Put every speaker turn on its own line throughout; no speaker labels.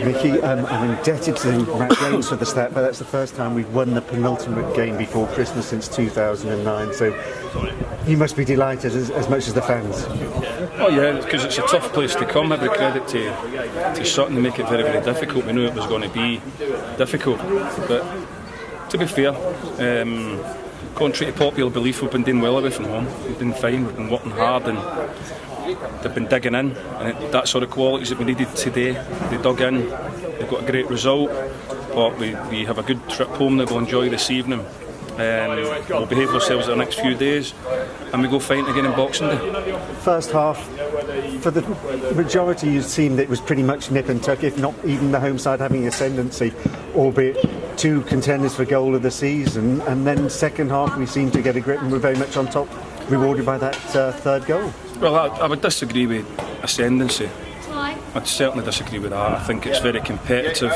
Micky, I'm indebted to Matt James for the stat, but that's the first time we've won the penultimate game before Christmas since 2009, so you must be delighted as much as the fans.
Oh yeah, because it's a tough place to come. Every credit to Sutton, to make it very, very difficult. We knew it was going to be difficult, but to be fair, contrary to popular belief, we've been doing well away from home. We've been fine, we've been working hard, and they've been digging in, and that sort of qualities that we needed today, they dug in, they've got a great result, but we have a good trip home that we'll enjoy this evening. We'll behave ourselves the next few days, and we go fighting again in Boxing Day.
First half, for the majority, you seemed it was pretty much nip and tuck, if not even the home side having ascendancy, albeit two contenders for goal of the season, and then second half we seemed to get a grip and we're very much on top, rewarded by that third goal.
Well, I would disagree with ascendancy. I'd certainly disagree with that. I think it's very competitive.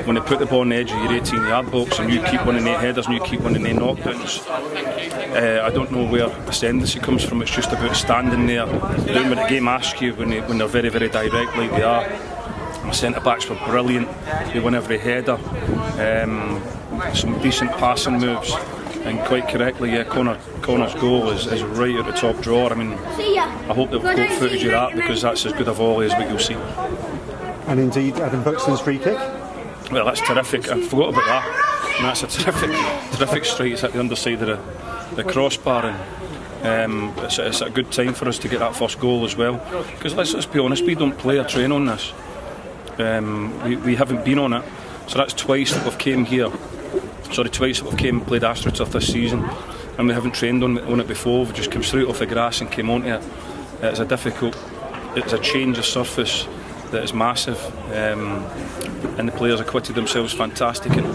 When they put the ball on the edge of your 18-yard box and you keep winning 8 headers and you keep winning 8 knockdowns, I don't know where ascendancy comes from. It's just about standing there, doing what the game asks you when they're very, very direct like they are. My centre-backs were brilliant. They won every header. Some decent passing moves. And quite correctly, yeah, Connor's goal is right at the top drawer. I mean, I hope they've got footage of that, because that's as good a volley as what you'll see.
And indeed, Adam Buxton's free kick?
Well, that's terrific. I forgot about that. And that's a terrific strike. It's at the underside of the crossbar, and it's a good time for us to get that first goal as well. Because let's be honest, we don't play or train on this. We haven't been on it, so that's twice that we've came here. Twice that we've came and played AstroTurf this season, and we haven't trained on it before. We just came straight off the grass and came onto it. It's a change of surface that is massive, and the players acquitted themselves fantastic, and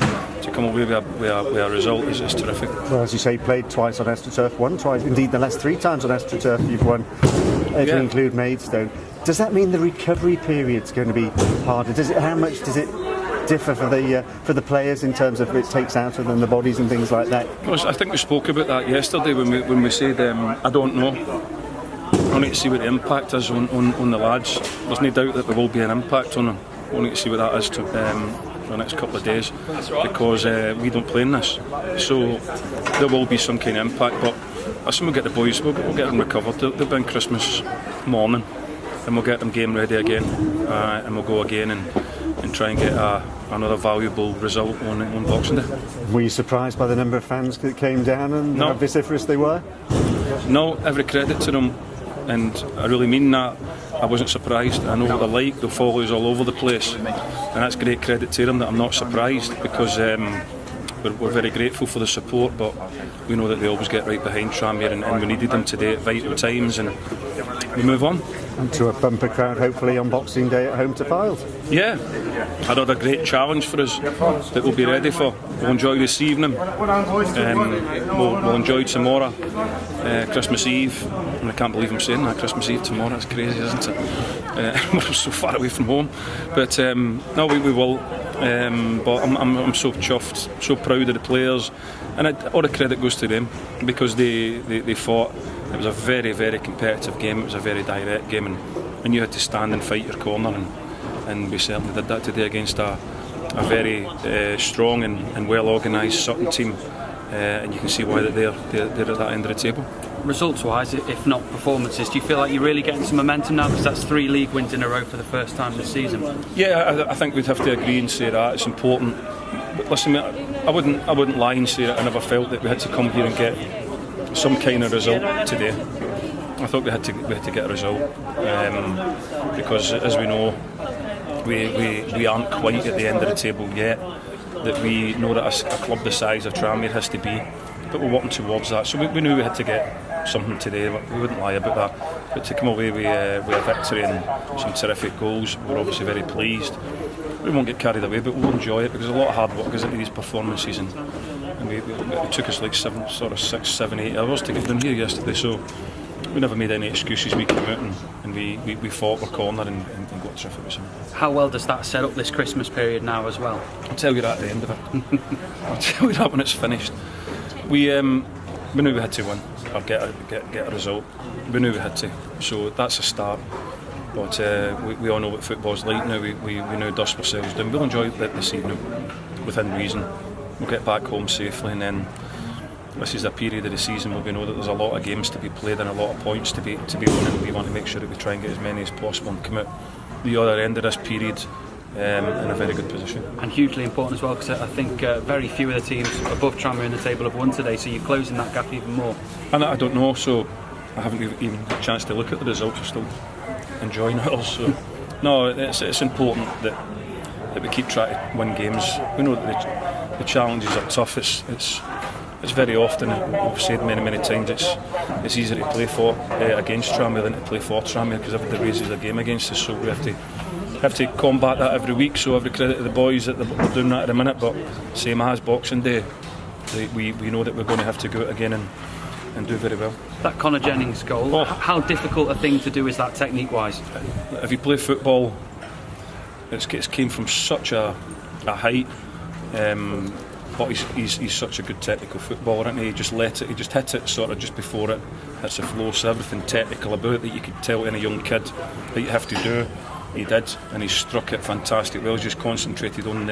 to come away with a result is terrific.
Well, as you say, played twice on AstroTurf, won twice, indeed the last 3 times on AstroTurf you've won, if you include Maidstone. Does that mean the recovery period's going to be harder? How much does it differ for the players in terms of it takes out of them the bodies and things like that?
Well, I think we spoke about that yesterday when we said I don't know. I need to see what the impact is on the lads. There's no doubt that there will be an impact on them. We need to see what that is for the next couple of days, because we don't play in this, so there will be some kind of impact. But as soon as we get the boys, we'll get them recovered. They'll be on Christmas morning, and we'll get them game ready again, and we'll go again and try and get another valuable result on Boxing Day.
Were you surprised by the number of fans that came down and how vociferous they were?
No, every credit to them, and I really mean that. I wasn't surprised. I know what they're like. They'll follow us all over the place, and that's great credit to them that I'm not surprised, because we're very grateful for the support, but we know that they always get right behind Tranmere, and we needed them today at vital times, and we move on.
And to a bumper crowd, hopefully, on Boxing Day at home to Fylde.
Yeah, another great challenge for us that we'll be ready for. We'll enjoy this evening, we'll enjoy tomorrow, Christmas Eve, and I can't believe I'm saying that, Christmas Eve tomorrow, it's crazy, isn't it? We're so far away from home, but no, we will. But I'm so chuffed, so proud of the players, and all the credit goes to them, because they fought. It was a very, very competitive game. It was a very direct game, and you had to stand and fight your corner, and we certainly did that today against a very strong and well organised Sutton team, and you can see why they're at that end of the table.
Results-wise, if not performances, do you feel like you're really getting some momentum now, because that's 3 league wins in a row for the first time this season?
Yeah, I think we'd have to agree and say that it's important. But listen, I wouldn't lie and say that I never felt that we had to come here and get some kind of result today. I thought we had to get a result, because as we know, we aren't quite at the end of the table yet. That we know that a club the size of Tranmere has to be, but we're working towards that. So we knew we had to get something today. We wouldn't lie about that. But to come away with a victory and some terrific goals, we're obviously very pleased. We won't get carried away, but we'll enjoy it, because a lot of hard work goes into these performances, and it took us like 6, 7, 8 hours to get down here yesterday. So we never made any excuses. We came out and we fought our corner and got a terrific result.
How well does that set up this Christmas period now as well?
I'll tell you that at the end of it. I'll tell you that when it's finished. We knew we had to win or get a result. We knew we had to. So that's a start. But we all know what football's like now. We now dust ourselves down. We'll enjoy it this evening within reason. We'll get back home safely, and then this is a period of the season where we know that there's a lot of games to be played and a lot of points to be won, and we want to make sure that we try and get as many as possible and come out the other end of this period in a very good position.
And hugely important as well, because I think very few of the teams above Tranmere in the table have won today, so you're closing that gap even more.
And I don't know, so I haven't even had a chance to look at the results. I'm still enjoying it all. So no, it's important that we keep trying to win games. We know that the challenges are tough. It's very often, we've said many times, it's easier to play for against Tranmere than to play for Tranmere, because everybody raises a game against us, so we have to combat that every week. So every credit to the boys that they're doing that at the minute, but same as Boxing Day, we know that we're going to have to go out again and do very well.
That Conor Jennings goal, how difficult a thing to do is that technique wise?
If you play football, it came from such a height. But he's such a good technical footballer, isn't he? He just hit it sort of just before it hits the floor, so everything technical about it that you could tell any young kid that you have to do, he did, and he struck it fantastic well. He's just concentrated on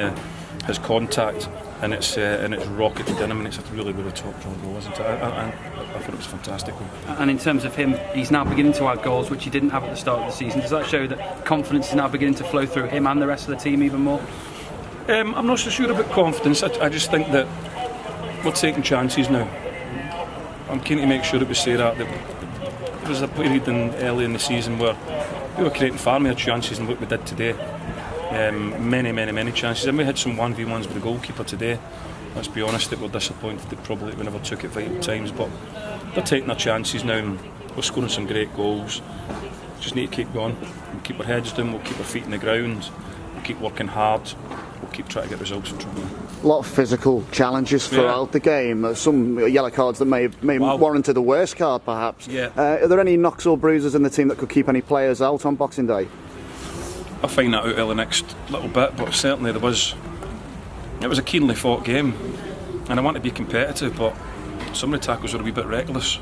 his contact, and it's rocketed in him, and it's a really top draw goal, isn't it? I thought it was fantastic.
And in terms of him, he's now beginning to add goals, which he didn't have at the start of the season. Does that show that confidence is now beginning to flow through him and the rest of the team even more? I'm not so sure about confidence. I just think that we're taking chances now. I'm keen to make sure that we say that there was a period early in the season where we were creating far more chances than what we did today. Many chances, and we had some 1v1s with the goalkeeper today. Let's be honest, that we're disappointed that probably we never took it vital times, but they're taking their chances now, and we're scoring some great goals. Just need to keep going. We'll keep our heads down, we'll keep our feet in the ground, we'll keep working hard. We'll keep trying to get results from Tranmere.
A lot of physical challenges throughout the game. Some yellow cards that may warranted the worst card, perhaps.
Yeah.
Are there any knocks or bruises in the team that could keep any players out on Boxing Day?
I'll find that out in the next little bit, but certainly it was a keenly fought game, and I want to be competitive, but some of the tackles were a wee bit reckless.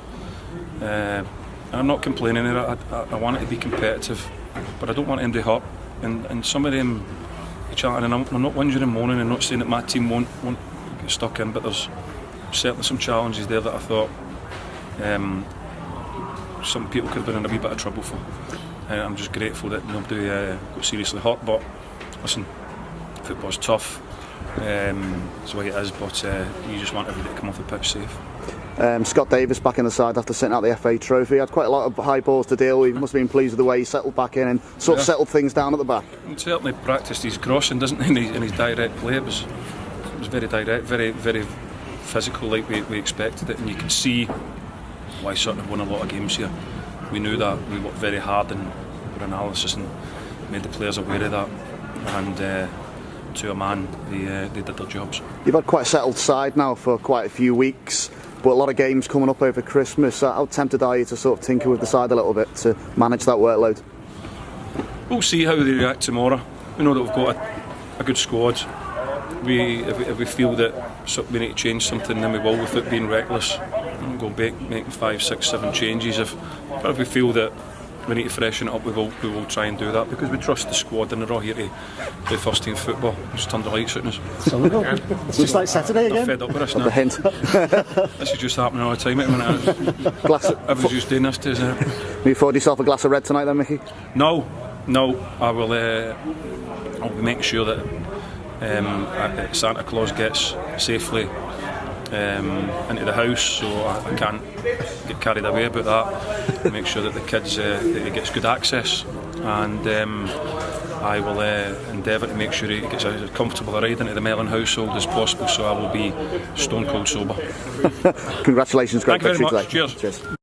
And I'm not complaining. I want it to be competitive, but I don't want anybody hurt. And some of them. And I'm not whinging and moaning and not saying that my team won't get stuck in, but there's certainly some challenges there that I thought some people could have been in a wee bit of trouble for. I'm just grateful that nobody got seriously hurt, but listen, football's tough, it's the way it is, but you just want everybody to come off the pitch safe.
Scott Davis back in the side after sitting out the FA Trophy. He had quite a lot of high balls to deal with. He must have been pleased with the way he settled back in and sort of settled things down at the back.
He certainly practised his crossing, doesn't he, in his direct play. It was very direct, very physical, like we expected it, and you can see why Sutton have won a lot of games here. We knew that. We worked very hard in our analysis and made the players aware of that, and to a man, they did their jobs.
You've had quite a settled side now for quite a few weeks, but a lot of games coming up over Christmas. How tempted are you to sort of tinker with the side a little bit to manage that workload?
We'll see how they react tomorrow. We know that we've got a good squad. If we feel that we need to change something, then we will, without being reckless. We'll go making 5, 6, 7 changes. But if we feel that we need to freshen it up, we will try and do that, because we trust the squad and they're all here to play first team football. Just turn the lights out on us.
It's just like Saturday again.
They're fed up with us now.
The hint.
This is just happening all the time. Everyone's just doing this to us now.
Have you poured yourself a glass of red tonight then, Micky?
No. I will. I'll be making sure that Santa Claus gets safely into the house, so I can't get carried away about that. Make sure that the kids that he gets good access, and I will endeavour to make sure he gets as comfortable a ride into the Mellon household as possible, so I will be stone cold sober.
Congratulations, great
Thank you very
victory
much.
today.
Cheers.